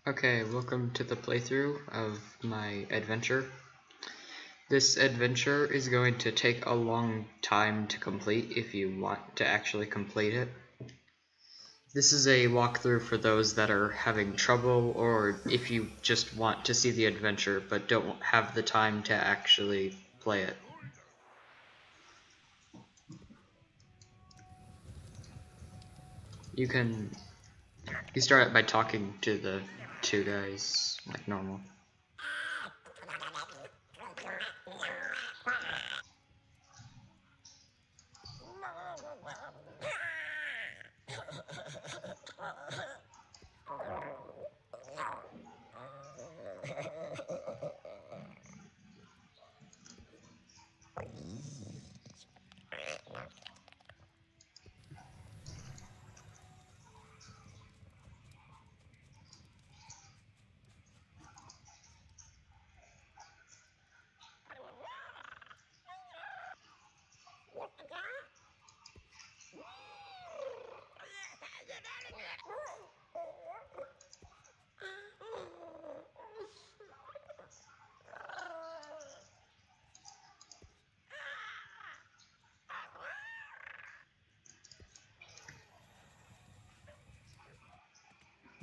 Okay, welcome to the playthrough of my adventure. This adventure is going to take a long time to complete if you want to actually complete it. This is a walkthrough for those that are having trouble, or if you just want to see the adventure but don't have the time to actually play it. You start by talking to the two guys like normal.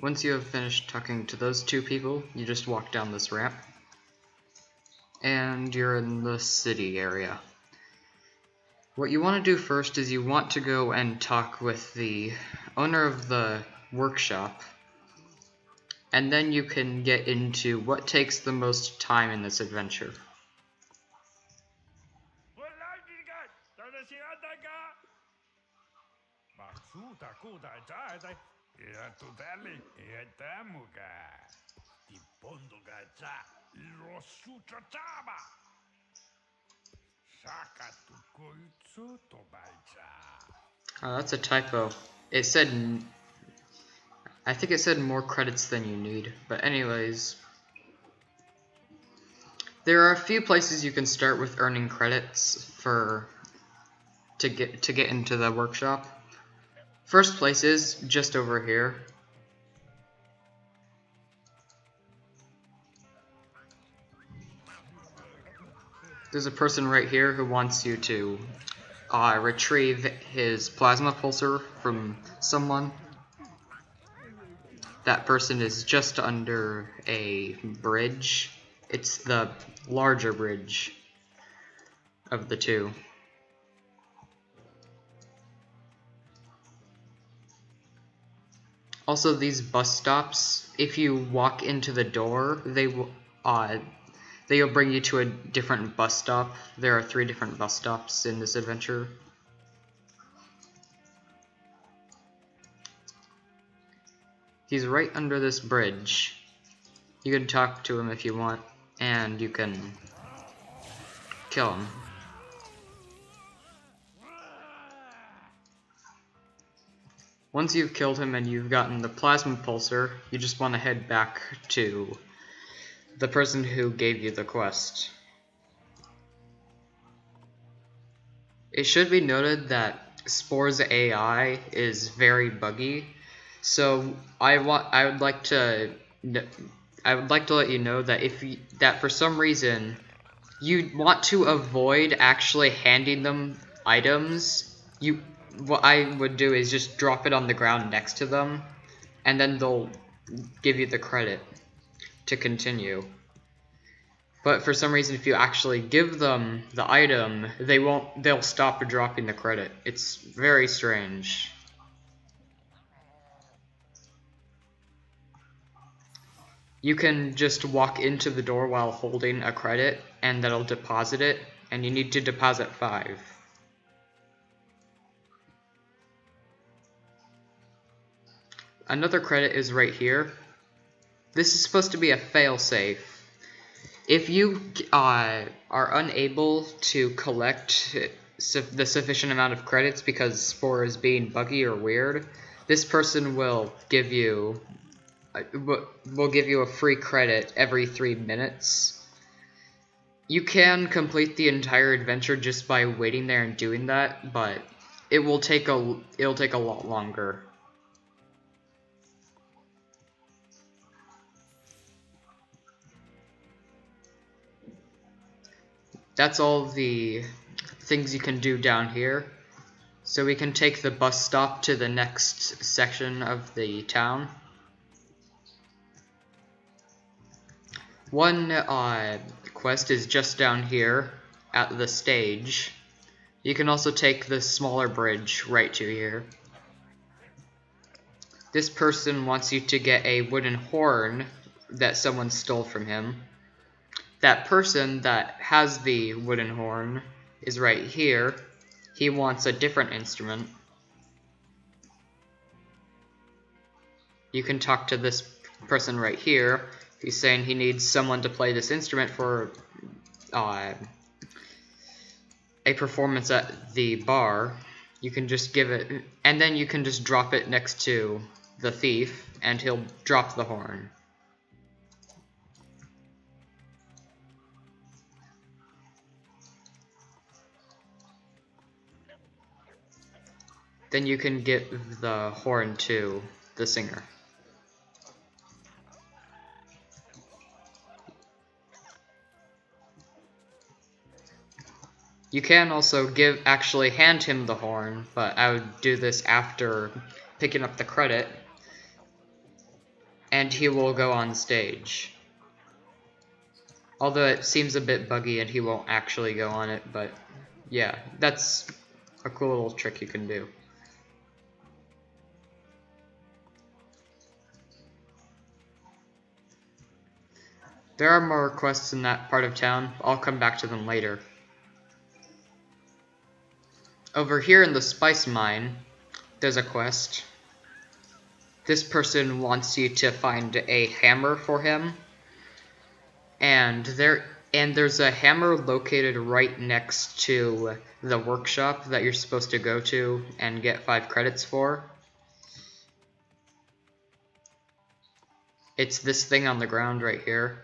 Once you have finished talking to those two people, you just walk down this ramp, and you're in the city area. What you want to do first is you want to go and talk with the owner of the workshop, and then you can get into what takes the most time in this adventure. Oh, that's a typo. I think it said more credits than you need, but anyways. There are a few places you can start with earning credits to get into the workshop. First place is just over here. There's a person right here who wants you to retrieve his plasma pulsar from someone. That person is just under a bridge. It's the larger bridge of the two. Also, these bus stops, if you walk into the door, they'll bring you to a different bus stop. There are 3 different bus stops in this adventure. He's right under this bridge. You can talk to him if you want, and you can kill him. Once you've killed him and you've gotten the plasma pulsar, you just want to head back to the person who gave you the quest. It should be noted that Spore's AI is very buggy, so I would like to let you know that for some reason you want to avoid actually handing them items. What I would do is just drop it on the ground next to them, and then they'll give you the credit to continue. But for some reason, if you actually give them the item, they'll stop dropping the credit. It's very strange. You can just walk into the door while holding a credit, and that'll deposit it, and you need to deposit 5. Another credit is right here. This is supposed to be a failsafe. If you are unable to collect the sufficient amount of credits because Spore is being buggy or weird, this person will give you a free credit every 3 minutes. You can complete the entire adventure just by waiting there and doing that, but it'll take a lot longer. that's all the things you can do down here. So we can take the bus stop to the next section of the town. One quest is just down here at the stage. You can also take the smaller bridge right to here. This person wants you to get a wooden horn that someone stole from him. That person that has the wooden horn is right here. He wants a different instrument. You can talk to this person right here. He's saying he needs someone to play this instrument for a performance at the bar. You can just give it, and then you can just drop it next to the thief, and he'll drop the horn. Then you can give the horn to the singer. You can also actually hand him the horn, but I would do this after picking up the credit, and he will go on stage. Although it seems a bit buggy and he won't actually go on it, but yeah, that's a cool little trick you can do. There are more quests in that part of town. I'll come back to them later. Over here in the spice mine, there's a quest. This person wants you to find a hammer for him. And there's a hammer located right next to the workshop that you're supposed to go to and get 5 credits for. It's this thing on the ground right here.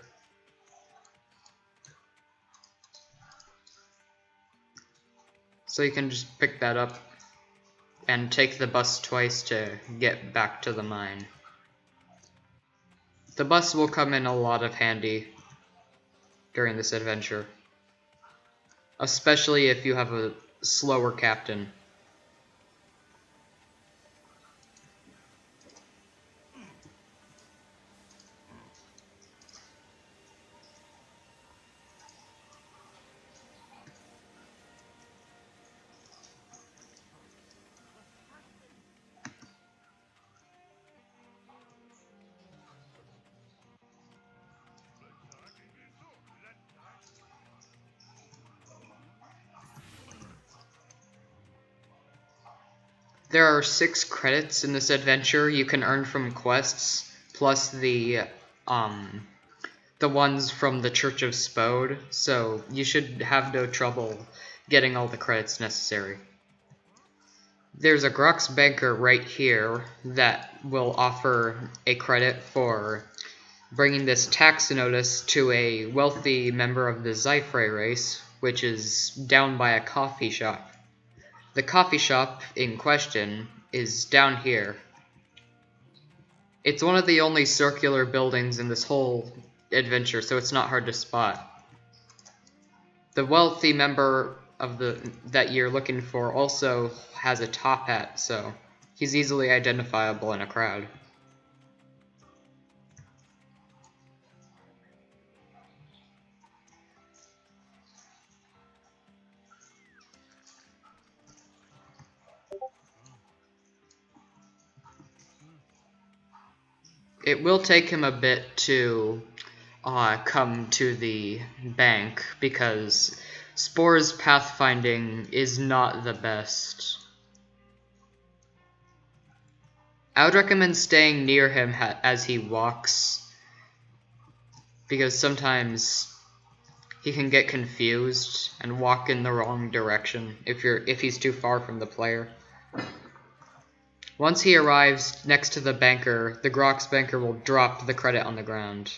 So you can just pick that up and take the bus twice to get back to the mine. The bus will come in a lot of handy during this adventure, especially if you have a slower captain. There are 6 credits in this adventure you can earn from quests, plus the ones from the Church of Spode, so you should have no trouble getting all the credits necessary. There's a Grox banker right here that will offer a credit for bringing this tax notice to a wealthy member of the Zyfrey race, which is down by a coffee shop. The coffee shop in question is down here. It's one of the only circular buildings in this whole adventure, so it's not hard to spot. The wealthy member of that you're looking for also has a top hat, so he's easily identifiable in a crowd. It will take him a bit to come to the bank because Spore's pathfinding is not the best. I would recommend staying near him as he walks, because sometimes he can get confused and walk in the wrong direction if he's too far from the player. Once he arrives next to the banker, the Grox banker will drop the credit on the ground.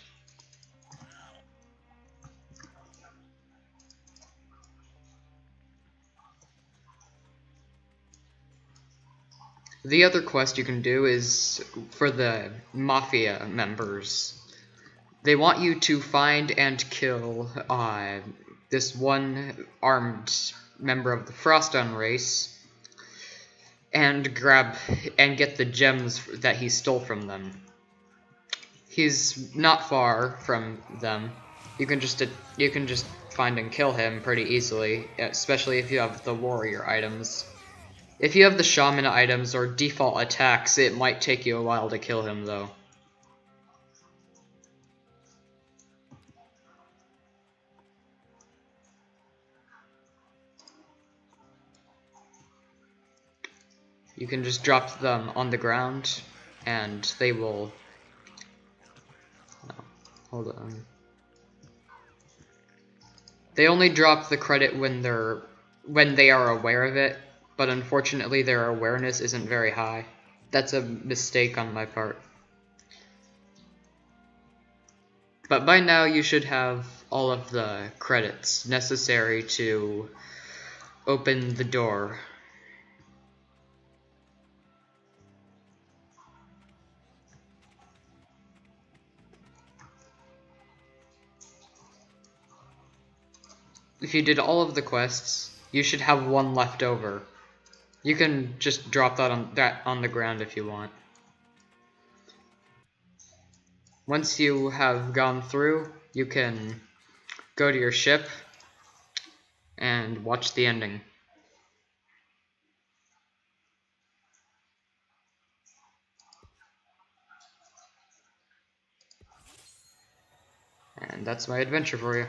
The other quest you can do is for the Mafia members. They want you to find and kill this one armed member of the Froststone race and get the gems that he stole from them. He's not far from them. You can just find and kill him pretty easily, especially if you have the warrior items. If you have the shaman items or default attacks, it might take you a while to kill him though. You can just drop them on the ground and they will... No, hold on. They only drop the credit when they are aware of it, but unfortunately their awareness isn't very high. That's a mistake on my part. But by now you should have all of the credits necessary to open the door. If you did all of the quests, you should have one left over. You can just drop that on the ground if you want. Once you have gone through, you can go to your ship and watch the ending. And that's my adventure for you.